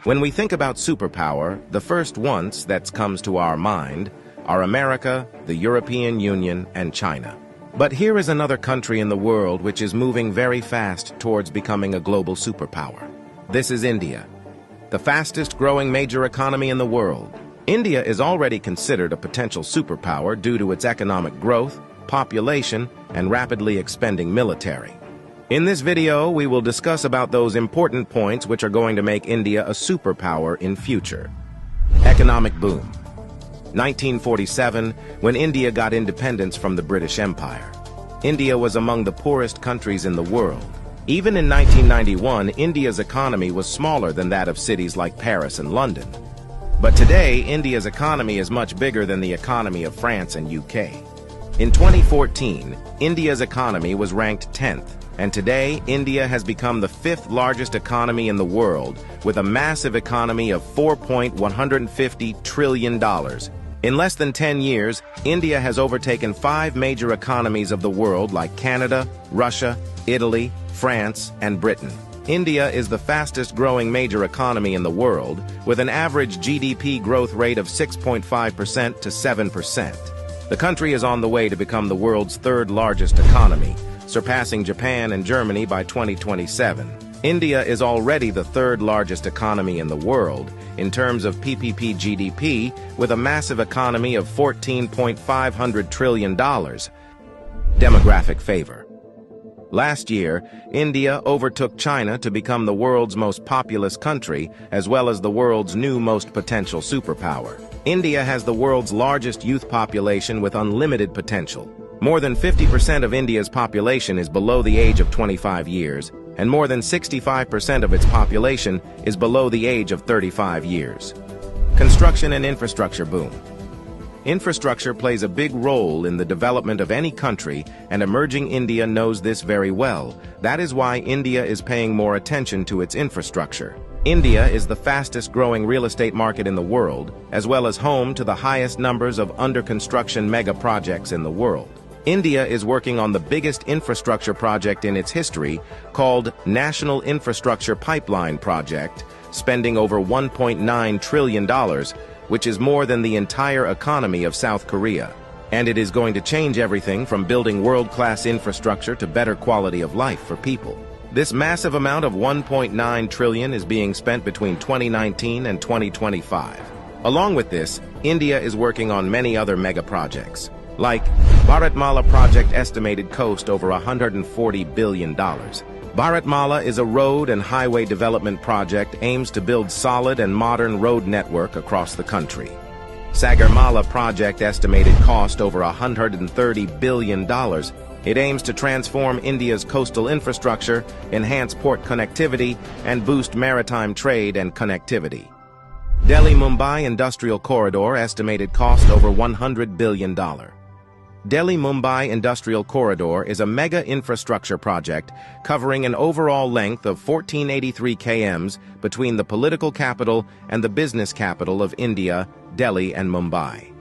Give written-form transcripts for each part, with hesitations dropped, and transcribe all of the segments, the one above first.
When we think about superpower, the first ones that comes to our mind are America, the European Union, and China. But here is another country in the world which is moving very fast towards becoming a global superpower. This is India, the fastest growing major economy in the world. India is already considered a potential superpower due to its economic growth, population, and rapidly expanding military. In this video, we will discuss about those important points which are going to make India a superpower in future. Economic boom. 1947, when India got independence from the British Empire. India was among the poorest countries in the world. Even in 1991, India's economy was smaller than that of cities like Paris and London. But today, India's economy is much bigger than the economy of France and UK. In 2014, India's economy was ranked 10th. And today, India has become the 5th largest economy in the world, with a massive economy of $4.150 trillion. In less than 10 years, India has overtaken 5 major economies of the world like Canada, Russia, Italy, France, and Britain. India is the fastest growing major economy in the world, with an average GDP growth rate of 6.5% to 7%. The country is on the way to become the world's 3rd largest economy, surpassing Japan and Germany by 2027. India is already the 3rd largest economy in the world in terms of PPP GDP, with a massive economy of $14.5 trillion. Demographic favor. Last year, India overtook China to become the world's most populous country, as well as the world's new most potential superpower. India has the world's largest youth population with unlimited potential. More than 50% of India's population is below the age of 25 years, and more than 65% of its population is below the age of 35 years. Construction and infrastructure boom. Infrastructure plays a big role in the development of any country, and emerging India knows this very well. That is why India is paying more attention to its infrastructure. India is the fastest growing real estate market in the world, as well as home to the highest numbers of under-construction mega projects in the world. India is working on the biggest infrastructure project in its history, called National Infrastructure Pipeline Project, spending over $1.9 trillion, which is more than the entire economy of South Korea. And it is going to change everything from building world-class infrastructure to better quality of life for people. This massive amount of $1.9 trillion is being spent between 2019 and 2025. Along with this, India is working on many other mega projects, like Bharatmala project estimated cost over $140 billion. Bharatmala is a road and highway development project aims to build solid and modern road network across the country. Sagarmala project estimated cost over $130 billion. It aims to transform India's coastal infrastructure, enhance port connectivity, and boost maritime trade and connectivity. Delhi-Mumbai Industrial Corridor estimated cost over $100 billion. Delhi-Mumbai Industrial Corridor is a mega infrastructure project covering an overall length of 1483 km between the political capital and the business capital of India, Delhi and Mumbai.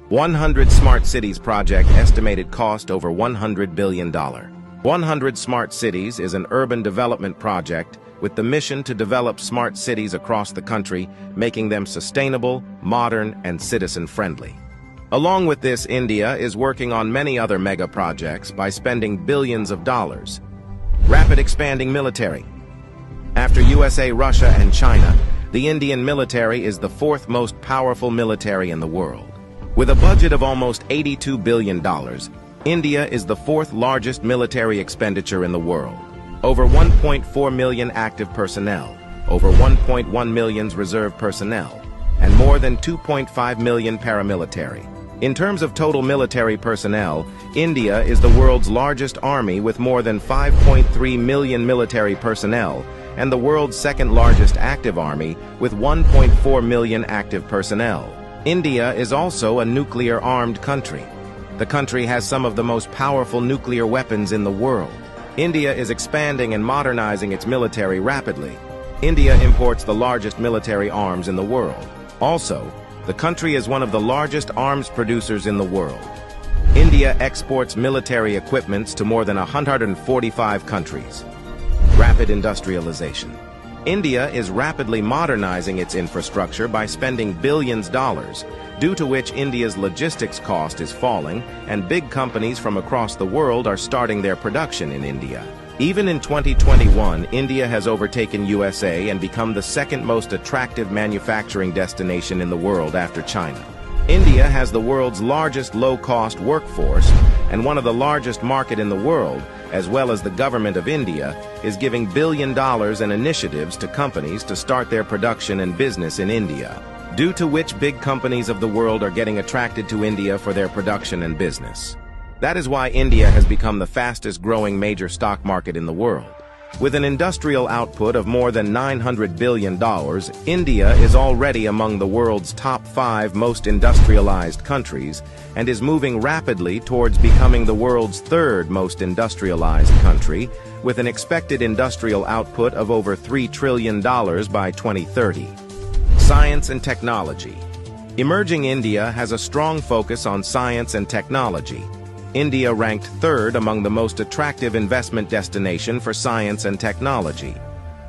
100 Smart Cities project estimated cost over $100 billion. 100 Smart Cities is an urban development project with the mission to develop smart cities across the country, making them sustainable, modern, and citizen-friendly. Along with this, India is working on many other mega projects by spending billions of dollars. Rapid expanding military. After USA, Russia, and China, the Indian military is the 4th most powerful military in the world. With a budget of almost $82 billion, India is the 4th largest military expenditure in the world. Over 1.4 million active personnel, over 1.1 million reserve personnel, and more than 2.5 million paramilitary. In terms of total military personnel, India is the world's largest army with more than 5.3 million military personnel, and the world's 2nd largest active army with 1.4 million active personnel. India is also a nuclear-armed country. The country has some of the most powerful nuclear weapons in the world. India is expanding and modernizing its military rapidly. India imports the largest military arms in the world. Also, the country is one of the largest arms producers in the world. India exports military equipments to more than 145 countries. Rapid industrialization. India is rapidly modernizing its infrastructure by spending billions of dollars, due to which India's logistics cost is falling, and big companies from across the world are starting their production in India. Even in 2021, India has overtaken USA and become the second most attractive manufacturing destination in the world after China. India has the world's largest low-cost workforce, and one of the largest markets in the world, as well as the government of India, is giving billions of dollars in initiatives to companies to start their production and business in India, due to which big companies of the world are getting attracted to India for their production and business. That is why India has become the fastest-growing major stock market in the world. With an industrial output of more than $900 billion, India is already among the world's top 5 most industrialized countries and is moving rapidly towards becoming the world's 3rd most industrialized country, with an expected industrial output of over $3 trillion by 2030. Science and technology. Emerging India has a strong focus on science and technology. India ranked 3rd among the most attractive investment destination for science and technology.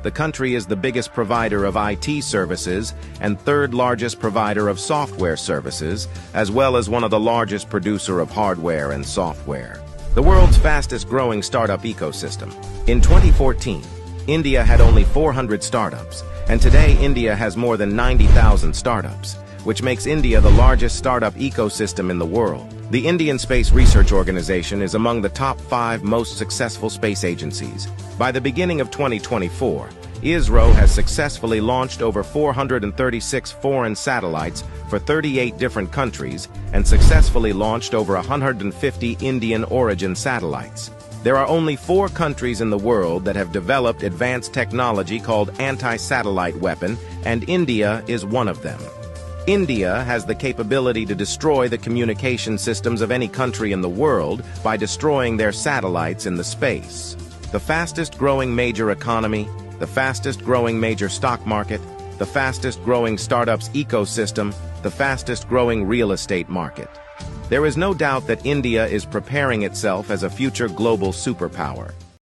The country is the biggest provider of IT services and 3rd largest provider of software services, as well as one of the largest producer of hardware and software. The world's fastest growing startup ecosystem. In 2014, India had only 400 startups, and today India has more than 90,000 startups, which makes India the largest startup ecosystem in the world. The Indian Space Research Organization is among the top 5 most successful space agencies. By the beginning of 2024, ISRO has successfully launched over 436 foreign satellites for 38 different countries and successfully launched over 150 Indian origin satellites. There are only 4 countries in the world that have developed advanced technology called anti-satellite weapon, and India is one of them. India has the capability to destroy the communication systems of any country in the world by destroying their satellites in the space. The fastest growing major economy, the fastest growing major stock market, the fastest growing startups ecosystem, the fastest growing real estate market. There is no doubt that India is preparing itself as a future global superpower.